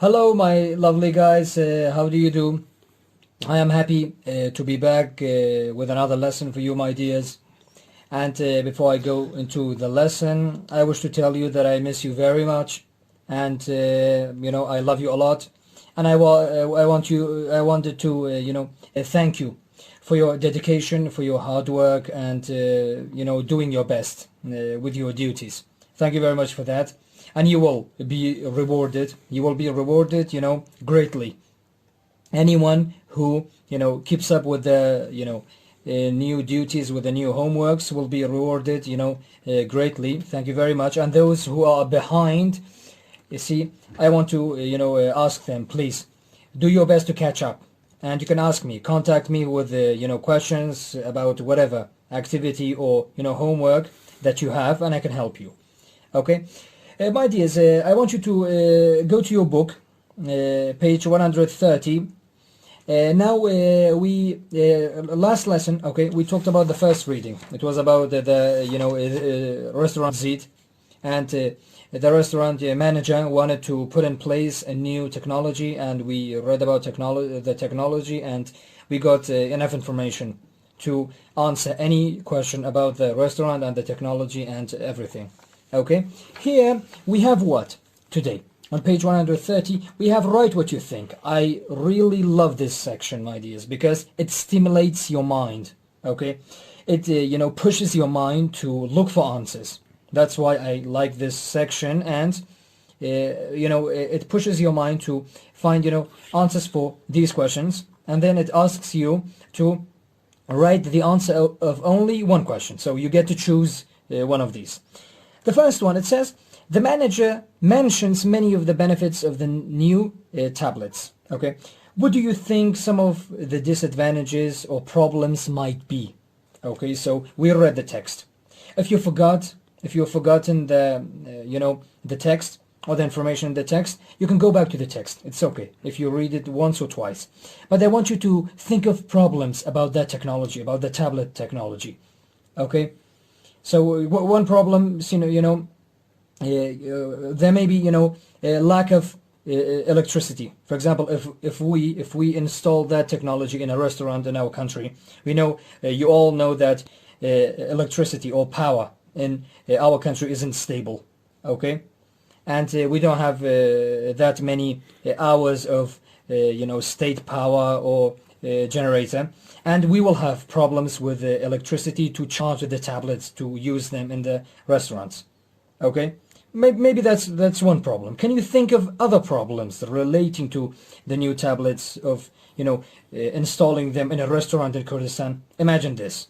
Hello, my lovely guys. How do you do? I am happy to be back with another lesson for you, my dears. And before I go into the lesson, I wish to tell you that I miss you very much, and I love you a lot. And I wanted to thank you for your dedication, for your hard work, and doing your best with your duties. Thank you very much for that. And you will be rewarded. You will be rewarded, greatly. Anyone who, keeps up with the, new duties, with the new homeworks will be rewarded, greatly. Thank you very much. And those who are behind, you see, I want to, ask them, please, do your best to catch up. And you can ask me, contact me with, questions about whatever activity or, homework that you have, and I can help you. Okay? My dears, I want you to go to your book, page 130. Now we last lesson, okay, we talked about the first reading. It was about the restaurant Zid, and the restaurant manager wanted to put in place a new technology, and we read about the technology, and we got enough information to answer any question about the restaurant and the technology and everything. Okay, here we have what today on page 130 we have write what you think. I really love this section, my dears, because it stimulates your mind. Okay, it pushes your mind to look for answers. That's why I like this section, and it pushes your mind to find answers for these questions, and then it asks you to write the answer of only one question, so you get to choose one of these. The first one, it says, the manager mentions many of the benefits of the new tablets. Okay, what do you think some of the disadvantages or problems might be? Okay, so we read the text. If you've forgotten the the text or the information in the text, you can go back to the text. It's okay if you read it once or twice. But I want you to think of problems about that technology, about the tablet technology. Okay. So one problem, there may be, a lack of electricity. For example, if we install that technology in a restaurant in our country, we know, you all know that electricity or power in our country isn't stable. Okay, and we don't have that many hours of state power or generator. And we will have problems with the electricity to charge the tablets to use them in the restaurants. Okay, maybe that's one problem. Can you think of other problems relating to the new tablets, of installing them in a restaurant in Kurdistan? Imagine this.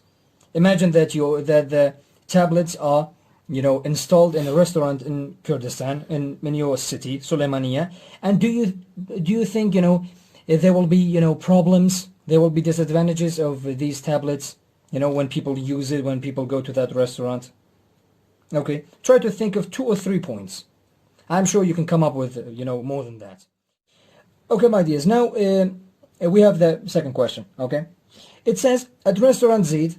Imagine that the tablets are installed in a restaurant in Kurdistan, in your city, Suleymaniye. And do you think there will be problems? There will be disadvantages of these tablets, when people use it, when people go to that restaurant. Okay, try to think of 2 or 3 points. I'm sure you can come up with, more than that. Okay, my dears, now we have the second question, okay? It says, at Restaurant Zid,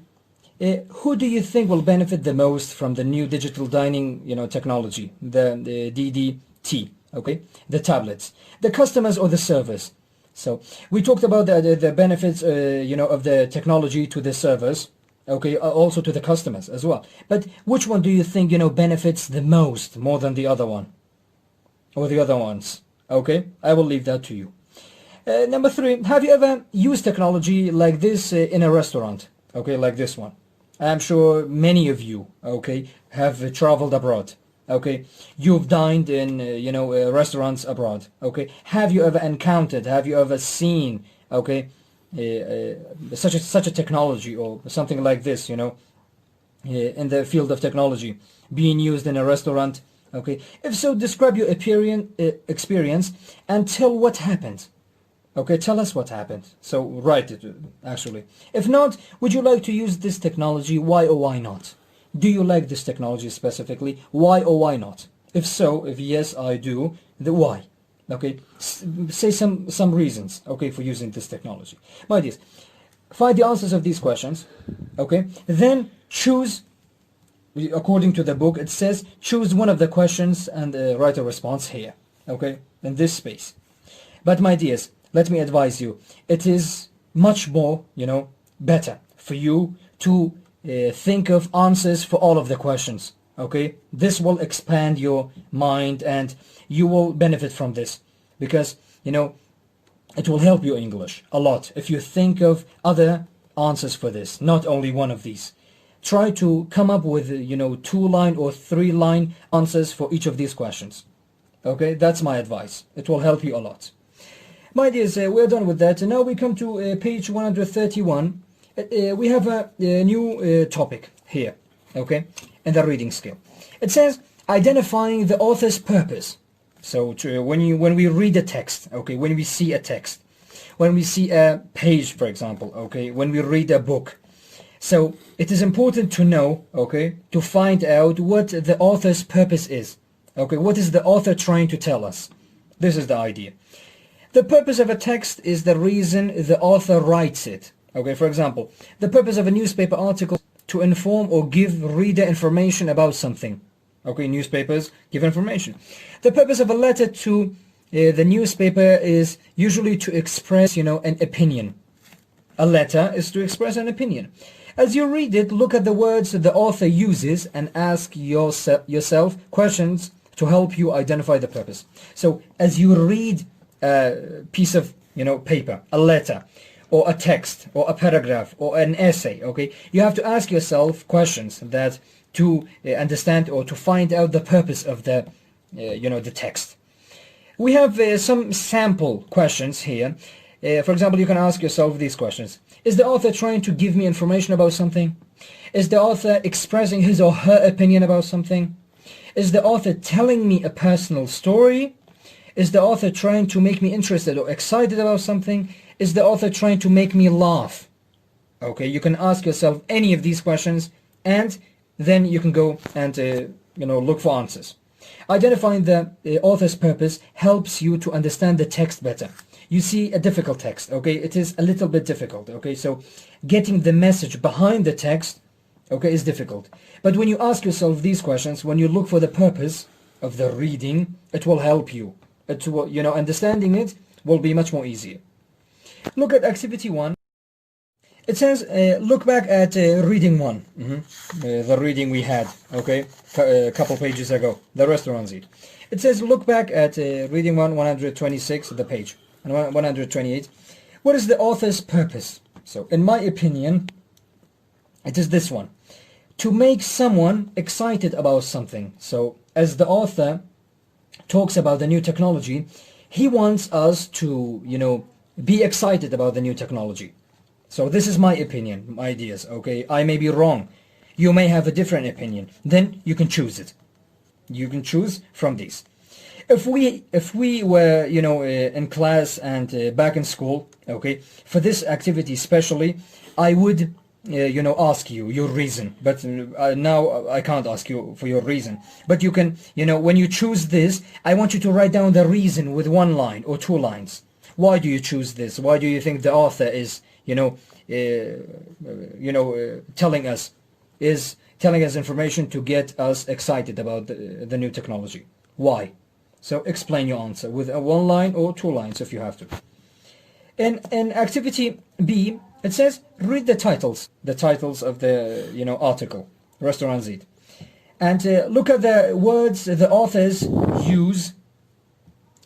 who do you think will benefit the most from the new digital dining, technology, the DDT, okay? The tablets, the customers or the servers? So we talked about the benefits, of the technology to the servers, okay, also to the customers as well. But which one do you think, benefits the most, more than the other one, or the other ones? Okay, I will leave that to you. Number 3, have you ever used technology like this in a restaurant? Okay, like this one. I'm sure many of you, okay, have traveled abroad. Okay, you've dined in, restaurants abroad. Okay, have you ever encountered, have you ever seen, okay, such a technology or something like this, in the field of technology being used in a restaurant? Okay, if so, describe your experience and tell what happened. Okay, tell us what happened. So write it, actually. If not, would you like to use this technology? Why or why not? Do you like this technology specifically? Why or why not? If so, if yes, I do, the why. Okay, say some reasons, okay, for using this technology. My dears, find the answers of these questions, okay, then choose, according to the book, it says choose one of the questions and write a response here, okay, in this space. But my dears, let me advise you, it is much more, better for you to think of answers for all of the questions. Okay, this will expand your mind and you will benefit from this because it will help you English a lot if you think of other answers for this, not only one of these. Try to come up with 2-line or 3-line answers for each of these questions. Okay, that's my advice. It will help you a lot. My dears, we're done with that, and now we come to page 131. We have a new topic here, okay, in the reading skill. It says identifying the author's purpose. So when we read a text, okay, when we see a text, when we see a page, for example, okay, when we read a book, so it is important to know, okay, to find out what the author's purpose is. Okay, what is the author trying to tell us? This is the idea. The purpose of a text is the reason the author writes it. Okay, for example, the purpose of a newspaper article is to inform or give reader information about something. Okay, newspapers give information. The purpose of a letter to the newspaper is usually to express, an opinion. A letter is to express an opinion. As you read it, look at the words the author uses and ask yourself questions to help you identify the purpose. So as you read a piece of paper, a letter, or a text, or a paragraph, or an essay, okay, you have to ask yourself questions that to understand or to find out the purpose of the the text. We have some sample questions here. For example, you can ask yourself these questions. Is the author trying to give me information about something? Is the author expressing his or her opinion about something? Is the author telling me a personal story? Is the author trying to make me interested or excited about something? Is the author trying to make me laugh? Okay, you can ask yourself any of these questions and then you can go and look for answers. Identifying the author's purpose helps you to understand the text better. You see a difficult text, okay, it is a little bit difficult, okay, so getting the message behind the text, okay, is difficult. But when you ask yourself these questions, when you look for the purpose of the reading, it will help you. It will, understanding it will be much more easier. Look at activity 1. It says, look back at reading 1, the reading we had, okay, a couple pages ago, the restaurant seat. It says, look back at reading 1, 126, the page, and 128. What is the author's purpose? So, in my opinion, it is this one. To make someone excited about something. So, as the author talks about the new technology, he wants us to, be excited about the new technology. So this is my opinion, my ideas, okay? I may be wrong. You may have a different opinion. Then you can choose it. You can choose from these. If we were, in class and back in school, okay, for this activity especially, I would, ask you your reason. But now I can't ask you for your reason. But you can, when you choose this, I want you to write down the reason with 1 line or 2 lines. Why do you choose this? Why do you think the author is telling us information to get us excited about the new technology? Why? So explain your answer with a 1 line or 2 lines if you have to. In activity B, it says read the titles of the article, Restaurant Z, and look at the words the authors use,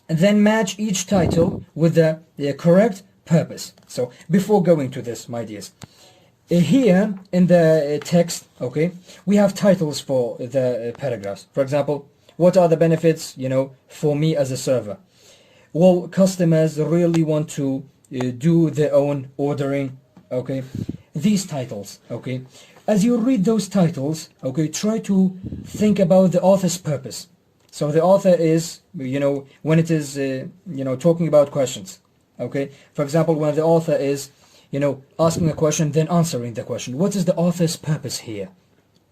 and then match each title with the correct purpose. So before going to this, my dears, here in the text, okay, we have titles for the paragraphs. For example, what are the benefits, for me as a server? Will customers really want to do their own ordering? Okay, these titles, okay. As you read those titles, okay, try to think about the author's purpose. So the author is, when it is, talking about questions. Okay, for example, when the author is, asking a question, then answering the question. What is the author's purpose here?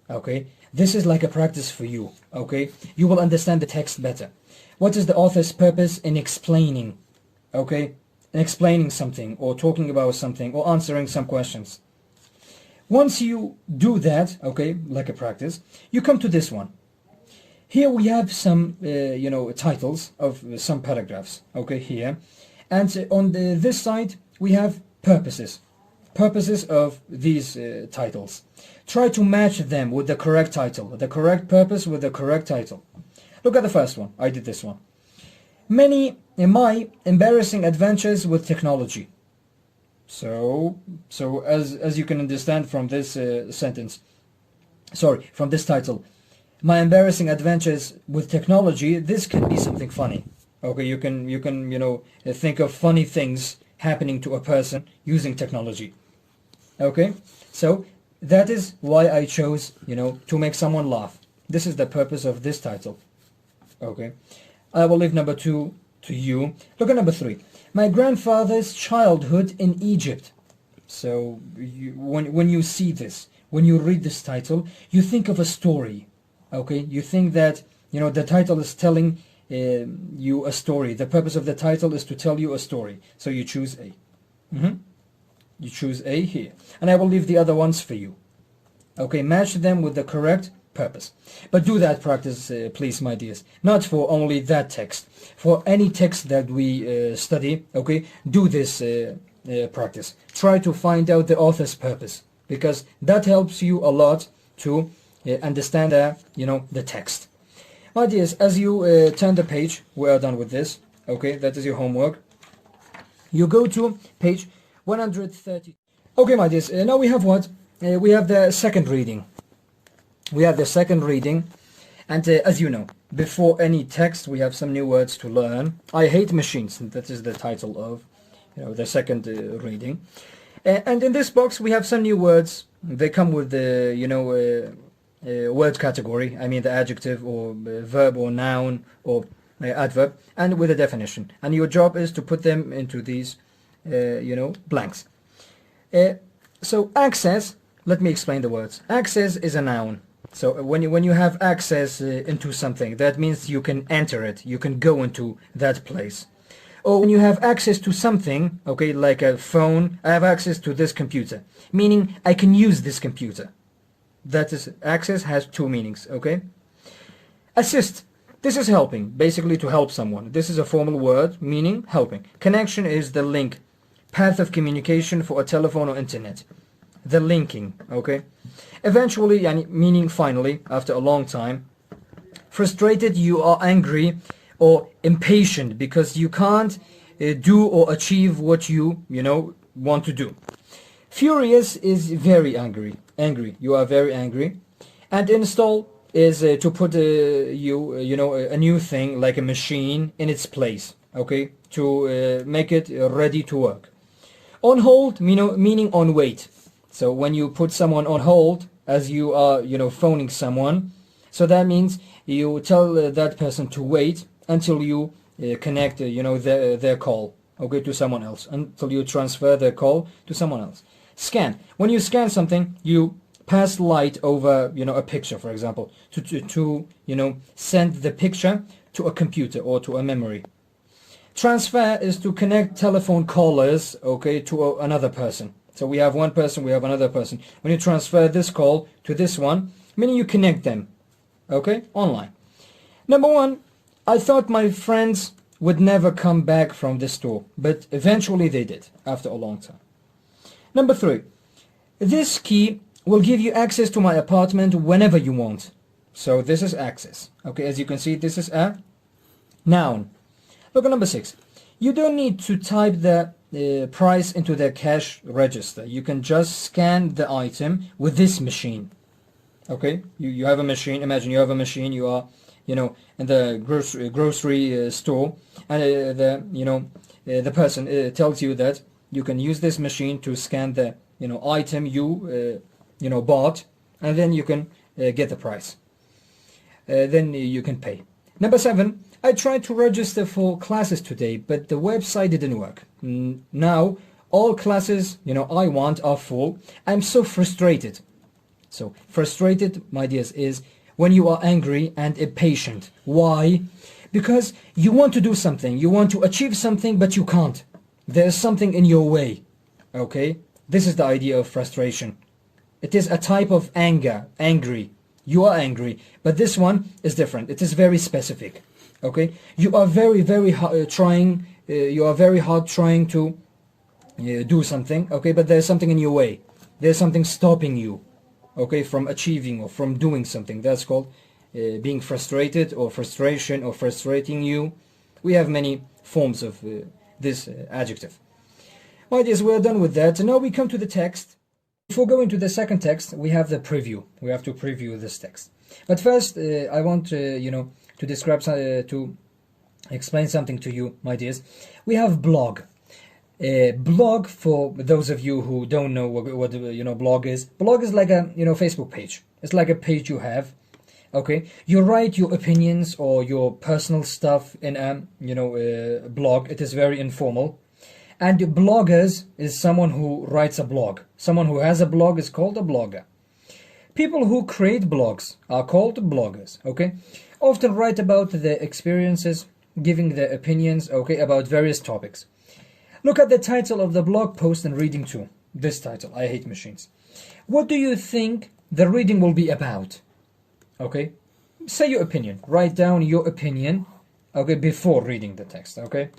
Okay, this is like a practice for you. Okay, you will understand the text better. What is the author's purpose in explaining? Okay, in explaining something, or talking about something, or answering some questions. Once you do that, okay, like a practice, you come to this one. Here we have some, titles of some paragraphs. Okay, here. And on this side, we have purposes. Purposes of these titles. Try to match them with the correct title, the correct purpose with the correct title. Look at the first one. I did this one. My embarrassing adventures with technology. So as you can understand from this from this title, my embarrassing adventures with technology, this can be something funny. Okay, you can think of funny things happening to a person using technology. Okay, so that is why I chose, to make someone laugh. This is the purpose of this title. Okay, I will leave number 2 to you. Look at number 3. My grandfather's childhood in Egypt. So when you see this, when you read this title, you think of a story. Okay, you think that the title is telling you a story. The purpose of the title is to tell you a story. So you choose A. You choose A here. And I will leave the other ones for you. Okay, match them with the correct purpose. But do that practice, please, my dears. Not for only that text. For any text that we study, okay, do this practice. Try to find out the author's purpose, because that helps you a lot to understand the text. My dears, as you turn the page, we are done with this. Okay, that is your homework. You go to page 130. Okay, my dears, now we have what? We have the second reading. We have the second reading, and as you know, before any text we have some new words to learn. I hate machines, and that is the title of the second reading. And in this box we have some new words. They come with the word category. I mean the adjective or verb or noun or adverb, and with a definition. And your job is to put them into these blanks. So access, let me explain the words. Access is a noun. So when you have access into something, that means you can enter it, you can go into that place. Or when you have access to something, okay, like a phone, I have access to this computer, meaning I can use this computer. That is, access has 2 meanings, okay? Assist, this is helping, basically to help someone. This is a formal word, meaning helping. Connection is the link, path of communication for a telephone or internet. The linking, okay? Eventually, meaning finally, after a long time. Frustrated, you are angry or impatient because you can't do or achieve what you want to do. Furious is very angry. You are very angry. And install is to put a new thing like a machine in its place, okay, to make it ready to work. On hold, meaning on wait. So when you put someone on hold, as you are, phoning someone, so that means you tell that person to wait until you connect, their call, okay, to someone else, until you transfer their call to someone else. Scan. When you scan something, you pass light over, a picture, for example, to send the picture to a computer or to a memory. Transfer is to connect telephone callers, okay, to another person. So we have one person, we have another person. When you transfer this call to this one, meaning you connect them, okay, online. Number 1, I thought my friends would never come back from the store, but eventually they did, after a long time. Number 3, this key will give you access to my apartment whenever you want. So this is access. Okay, as you can see, this is a noun. Look at number 6. You don't need to type the price into the cash register. You can just scan the item with this machine. Okay, you have a machine. Imagine you have a machine. You are, in the grocery store, and the person tells you that you can use this machine to scan the item you bought, and then you can get the price. Then you can pay. Number 7. I tried to register for classes today, but the website didn't work. Now all classes I want are full. I'm so frustrated. So frustrated, my dears, is when you are angry and impatient. Why? Because you want to do something, you want to achieve something, but you can't. There's something in your way. Okay? This is the idea of frustration. It is a type of anger, angry. You are angry, but this one is different. It is very specific. Okay, you are very trying you are very hard trying to do something, okay, but there's something in your way. There's something stopping you, okay, from achieving or from doing something. That's called being frustrated, or frustration, or frustrating you. We have many forms of this adjective. My dears, we're done with that. And now we come to the text. Before going to the second text, we have the preview. We have to preview this text. But first, I want to describe, to explain something to you, my dears. We have blog. Blog, for those of you who don't know what blog is. Blog is like a Facebook page. It's like a page you have. Okay, you write your opinions or your personal stuff in a blog. It is very informal. And bloggers is someone who writes a blog. Someone who has a blog is called a blogger. People who create blogs are called bloggers, okay? Often write about their experiences, giving their opinions, okay, about various topics. Look at the title of the blog post and reading too. This title, I Hate Machines. What do you think the reading will be about? Okay? Say your opinion. Write down your opinion, okay, before reading the text, okay?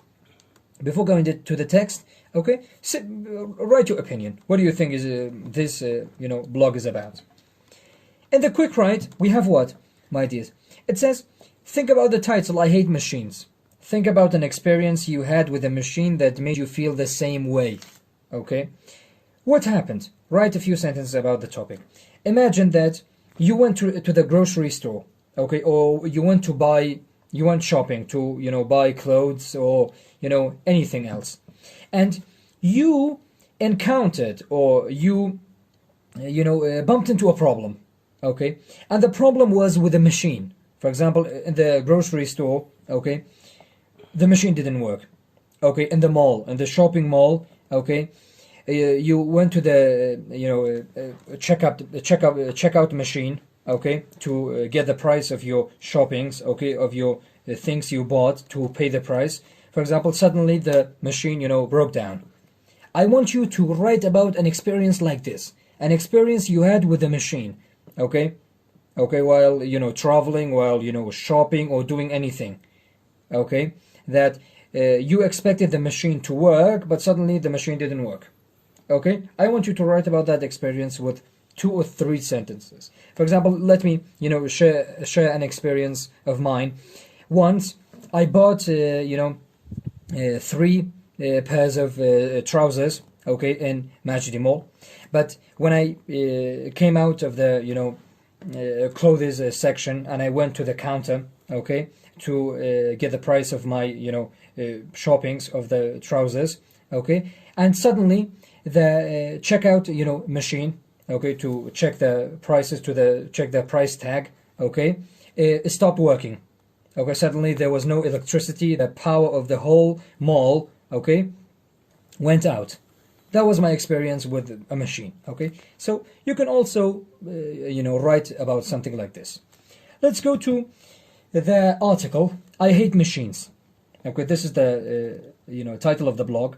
Before going to the text, okay, write your opinion. What do you think is this blog is about? In the quick write, we have what, my dears? It says, think about the title, I Hate Machines. Think about an experience you had with a machine that made you feel the same way, okay? What happened? Write a few sentences about the topic. Imagine that you went to the grocery store, okay, or you went shopping to, buy clothes or, anything else. And you encountered, or you bumped into a problem, okay? And the problem was with a machine. For example, in the grocery store, okay, the machine didn't work. Okay, in the mall, in the shopping mall, okay, you went to the checkout machine, okay, to get the price of your shoppings, okay, of your things you bought, to pay the price. For example, suddenly the machine, broke down. I want you to write about an experience like this, an experience you had with the machine, okay, while traveling, while shopping or doing anything, okay, that you expected the machine to work, but suddenly the machine didn't work. Okay, I want you to write about that experience with 2 or 3 sentences. For example, let me, share an experience of mine. Once I bought, 3 pairs of trousers, okay, in Majdi Mall. But when I came out of the, clothes section and I went to the counter, okay, to get the price of my, shoppings of the trousers, okay, and suddenly the checkout, machine, okay, to check the prices, check the price tag, okay, it stopped working. Okay, suddenly there was no electricity. The power of the whole mall, okay, went out. That was my experience with a machine, okay? So you can also, write about something like this. Let's go to the article, I Hate Machines. Okay, this is the, title of the blog.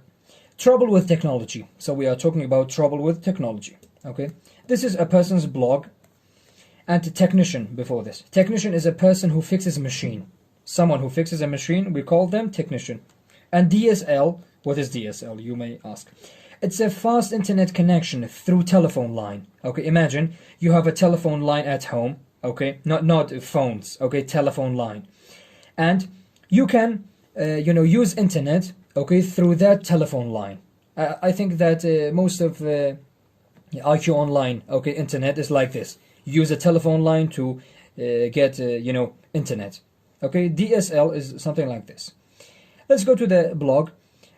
Trouble with technology. So we are talking about trouble with technology, okay? This is a person's blog. And technician before this. Technician is a person who fixes a machine. Someone who fixes a machine, we call them technician. And DSL, what is DSL, you may ask? It's a fast internet connection through telephone line. Okay, imagine you have a telephone line at home, okay? Not phones, okay, telephone line. And you can, use internet, okay, through that telephone line. I think that most of IQ Online, okay, internet is like this. Use a telephone line to get, internet. Okay, DSL is something like this. Let's go to the blog.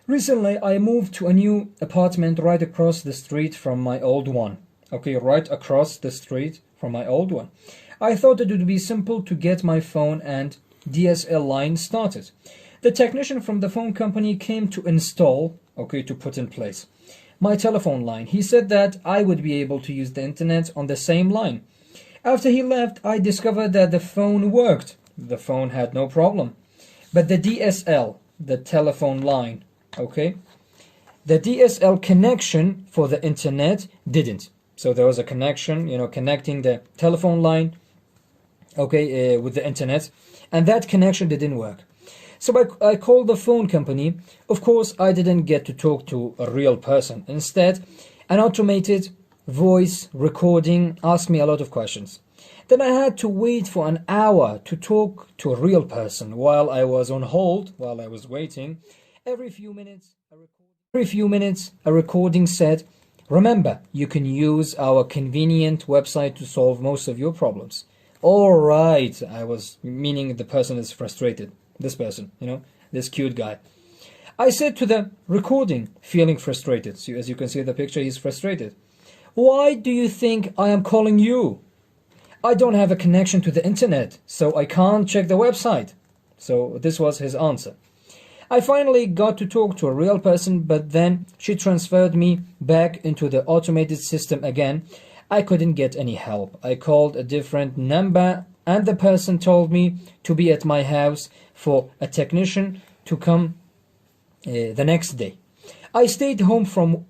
Recently, I moved to a new apartment right across the street from my old one. Okay, right across the street from my old one. I thought it would be simple to get my phone and DSL line started. The technician from the phone company came to install, okay, to put in place my telephone line. He said that I would be able to use the internet on the same line. After he left, I discovered that the phone worked. The phone had no problem. But the DSL, the telephone line, okay, the DSL connection for the internet didn't. So there was a connection, connecting the telephone line, okay, with the internet, and that connection didn't work. So I called the phone company. Of course, I didn't get to talk to a real person. Instead, an automated voice recording asked me a lot of questions. Then I had to wait for an hour to talk to a real person while I was on hold, while I was waiting. Every few minutes, a recording said, "Remember, you can use our convenient website to solve most of your problems." All right, I was meaning the person is frustrated. This person, this cute guy. I said to the recording, feeling frustrated. So as you can see in the picture, he's frustrated. "Why do you think I am calling you? I don't have a connection to the internet, so I can't check the website." So this was his answer. I finally got to talk to a real person, but then she transferred me back into the automated system again. I couldn't get any help. I called a different number and the person told me to be at my house for a technician to come the next day. I stayed home from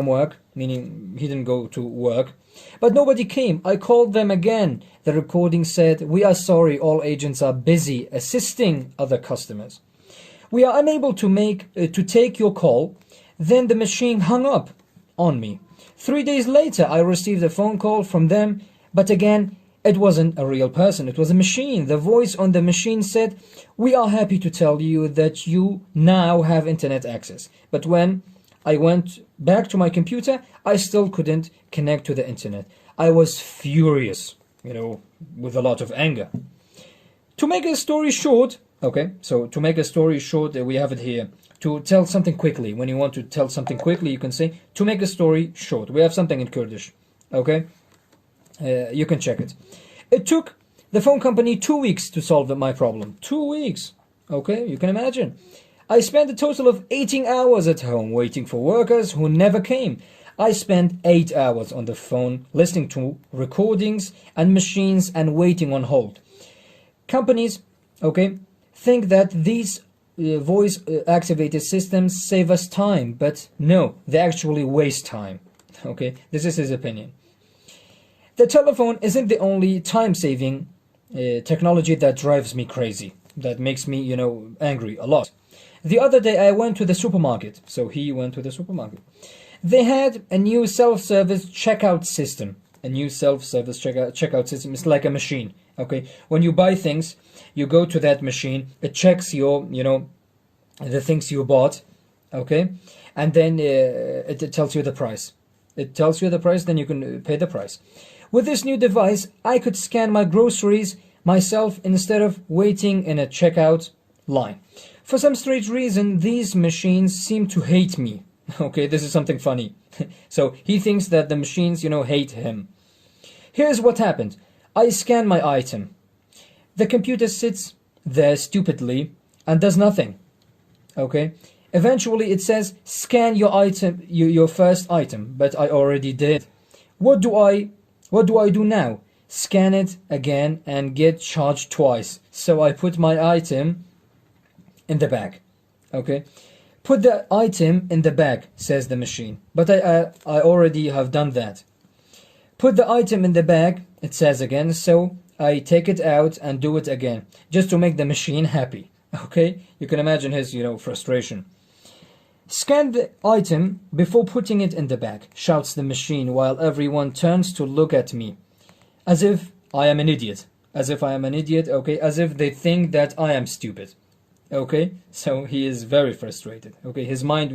work, meaning he didn't go to work, but nobody came. I called them again. The recording said, "We are sorry, all agents are busy assisting other customers. We are unable to take your call." Then the machine hung up on me. 3 days later, I received a phone call from them, but again, it wasn't a real person. It was a machine. The voice on the machine said, "We are happy to tell you that you now have internet access." But when I went back to my computer, I still couldn't connect to the internet. I was furious, with a lot of anger. To make a story short, we have it here. To tell something quickly, when you want to tell something quickly, you can say, to make a story short. We have something in Kurdish, you can check it. It took the phone company 2 weeks to solve my problem. 2 weeks, you can imagine. I spent a total of 18 hours at home waiting for workers who never came. I spent 8 hours on the phone listening to recordings and machines and waiting on hold. Companies, think that these voice activated systems save us time, but no, they actually waste time. This is his opinion. The telephone isn't the only time-saving technology that drives me crazy, that makes me, angry a lot. The other day I went to the supermarket. So he went to the supermarket. They had a new self-service checkout system. A new self-service checkout system is like a machine. When you buy things, you go to that machine. It checks your, the things you bought. And then it tells you the price. It tells you the price, then you can pay the price. With this new device, I could scan my groceries myself instead of waiting in a checkout line. For some strange reason, these machines seem to hate me. This is something funny. So he thinks that the machines, hate him. Here's what happened. I scan my item. The computer sits there stupidly and does nothing. Eventually it says, "Scan your item, your first item," but I already did. What do I do now? Scan it again and get charged twice. So I put my item in the bag. Put the item in the bag, says the machine. But I already have done that. Put the item in the bag, it says again, so I take it out and do it again, just to make the machine happy. You can imagine his, frustration. "Scan the item before putting it in the bag," shouts the machine while everyone turns to look at me. As if I am an idiot. As if they think that I am stupid. So he is very frustrated. His mind,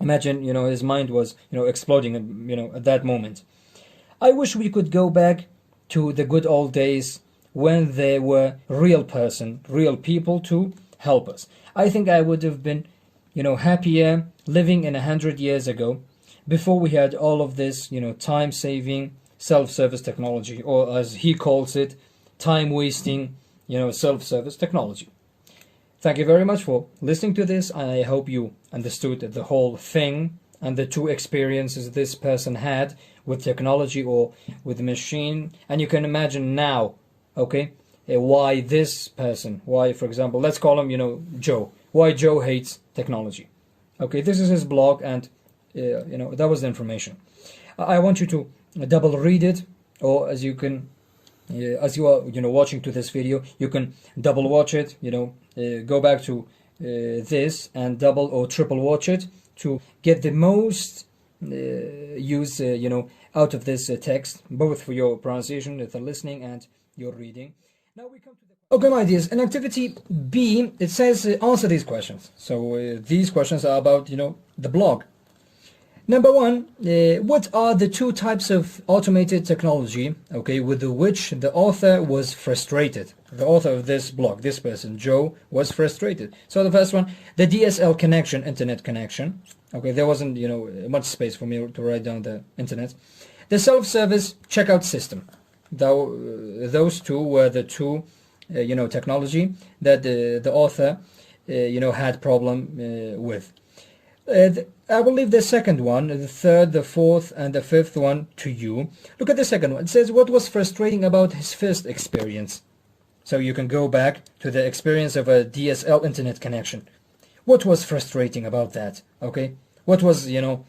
imagine, his mind was, exploding, at that moment. I wish we could go back to the good old days when there were real people to help us. I think I would have been, happier living in 100 years ago, before we had all of this, time-saving self-service technology, or as he calls it, time-wasting, self-service technology. Thank you very much for listening to this, and I hope you understood the whole thing and the two experiences this person had with technology or with the machine. And you can imagine now, why this person, for example, let's call him, Joe, why Joe hates technology. This is his blog, and, that was the information. I want you to double read it, or as you can as you are watching to this video, you can double watch it, go back to this and double or triple watch it to get the most use out of this text, both for your pronunciation, the listening, and your reading. Now we come to the okay, my dears. In activity B, it says answer these questions. So these questions are about the blog. Number one, what are the two types of automated technology, with which the author was frustrated? The author of this blog, this person, Joe, was frustrated. So the first one, the DSL connection, internet connection. There wasn't, much space for me to write down the internet. The self-service checkout system. Those two were the two, technology that the author, had problem with. I will leave the second one, the third, the fourth, and the fifth one to you. Look at the second one. It says, what was frustrating about his first experience? So you can go back to the experience of a DSL internet connection. What was frustrating about that? What was, very,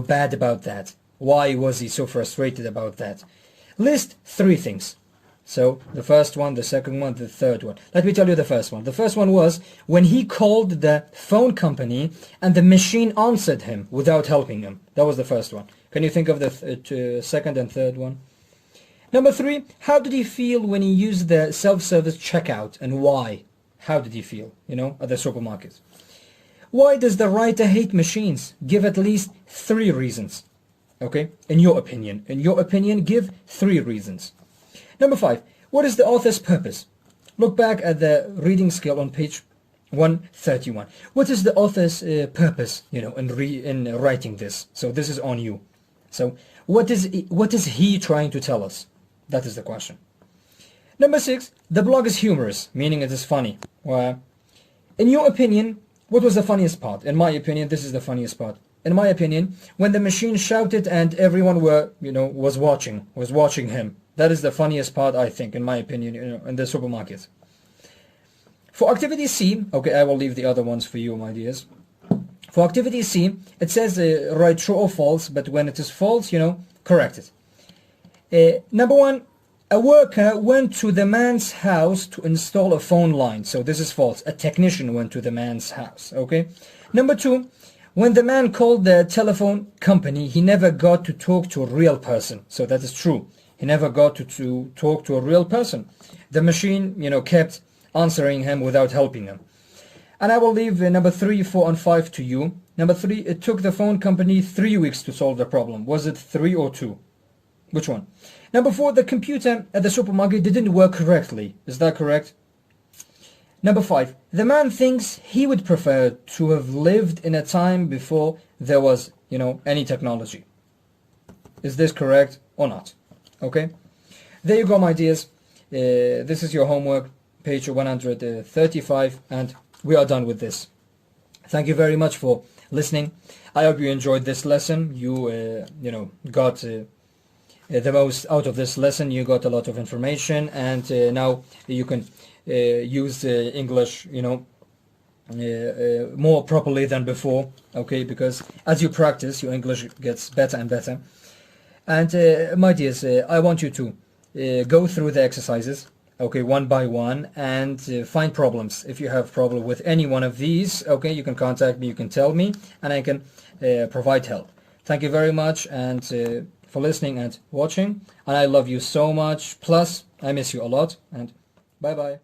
bad about that? Why was he so frustrated about that? List three things. So the first one, the second one, the third one. Let me tell you the first one. The first one was when he called the phone company and the machine answered him without helping him. That was the first one. Can you think of the second and third one? Number three, how did he feel when he used the self-service checkout and why? How did he feel, at the supermarket? Why does the writer hate machines? Give at least three reasons. In your opinion. In your opinion, give three reasons. Number five, what is the author's purpose? Look back at the reading skill on page 131. What is the author's purpose, in writing this? So this is on you. So what is he trying to tell us? That is the question. Number six, the blog is humorous, meaning it is funny. Well, in your opinion, what was the funniest part? In my opinion, this is the funniest part. In my opinion, when the machine shouted and everyone was watching him. That is the funniest part, I think, in my opinion, in the supermarket. For activity C, I will leave the other ones for you, my dears. For activity C, it says write true or false, but when it is false, correct it. Number one, a worker went to the man's house to install a phone line. So this is false. A technician went to the man's house, Number two, when the man called the telephone company, he never got to talk to a real person. So that is true. He never got to talk to a real person. The machine, kept answering him without helping him. And I will leave number 3, 4, and 5 to you. Number 3, it took the phone company 3 weeks to solve the problem. Was it 3 or 2? Which one? Number 4, the computer at the supermarket didn't work correctly. Is that correct? Number 5, the man thinks he would prefer to have lived in a time before there was, any technology. Is this correct or not? There you go, my dears. This is your homework, page 135, and we are done with this. Thank you very much for listening. I hope you enjoyed this lesson. You got the most out of this lesson. You got a lot of information, and now you can use English, more properly than before. Because as you practice, your English gets better and better. And my dears, I want you to go through the exercises, one by one, and find problems. If you have problem with any one of these, you can contact me, you can tell me, and I can provide help. Thank you very much and for listening and watching. And I love you so much. Plus, I miss you a lot. And bye-bye.